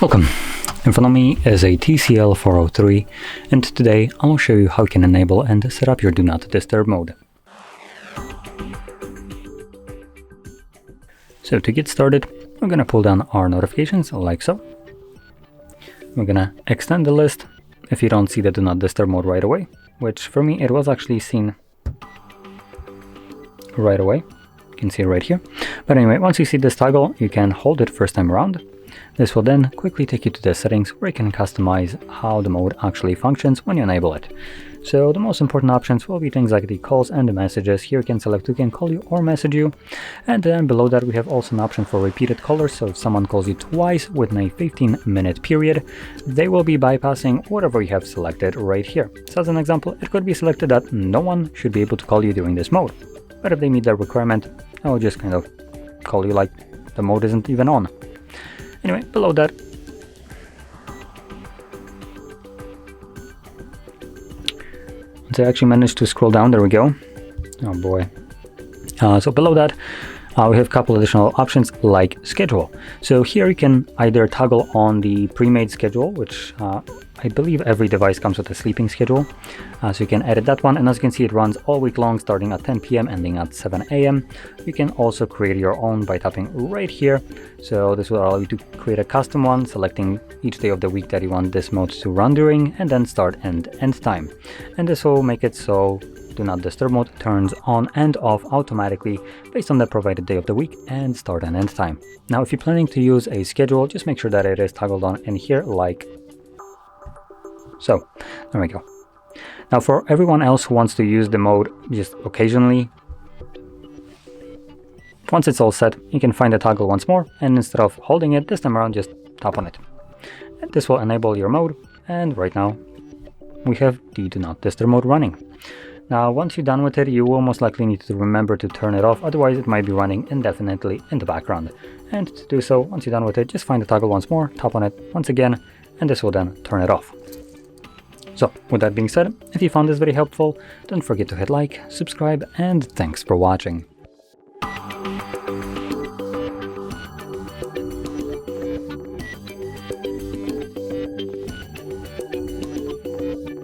Welcome. In front of me is a TCL 403, and today I will show you how you can enable and set up your Do Not Disturb mode. So to get started, we're going to pull down our notifications like so. We're going to extend the list if you don't see the Do Not Disturb mode right away, which for me it was actually seen right away. You can see it right here. But anyway, once you see this toggle, you can hold it first time around. This will then quickly take you to the settings where you can customize how the mode actually functions when you enable it. So the most important options will be things like the calls and the messages. Here you can select who can call you or message you. And then below that we have also an option for repeated callers. So if someone calls you twice within a 15-minute period, they will be bypassing whatever you have selected right here. So as an example, it could be selected that no one should be able to call you during this mode. But if they meet that requirement, I will just kind of call you like the mode isn't even on. Anyway, below that, once I actually managed to scroll down, there we go. Oh boy. So below that, we have a couple additional options like schedule. So here you can either toggle on the pre-made schedule, which I believe every device comes with a sleeping schedule. So you can edit that one, and as you can see, it runs all week long, starting at 10 p.m. ending at 7 a.m. You can also create your own by tapping right here. So this will allow you to create a custom one, selecting each day of the week that you want this mode to run during, and then start and end time. And this will make it so Do Not Disturb mode turns on and off automatically based on the provided day of the week and start and end time. Now, if you're planning to use a schedule, just make sure that it is toggled on in here like so. There we go. Now, for everyone else who wants to use the mode just occasionally, once it's all set, you can find the toggle once more, and instead of holding it this time around, just tap on it. And this will enable your mode, and right now we have the Do Not Disturb mode running. Now, once you're done with it, you will most likely need to remember to turn it off, otherwise it might be running indefinitely in the background. And to do so, once you're done with it, just find the toggle once more, tap on it once again, and this will then turn it off. So, with that being said, if you found this very helpful, don't forget to hit like, subscribe, and thanks for watching.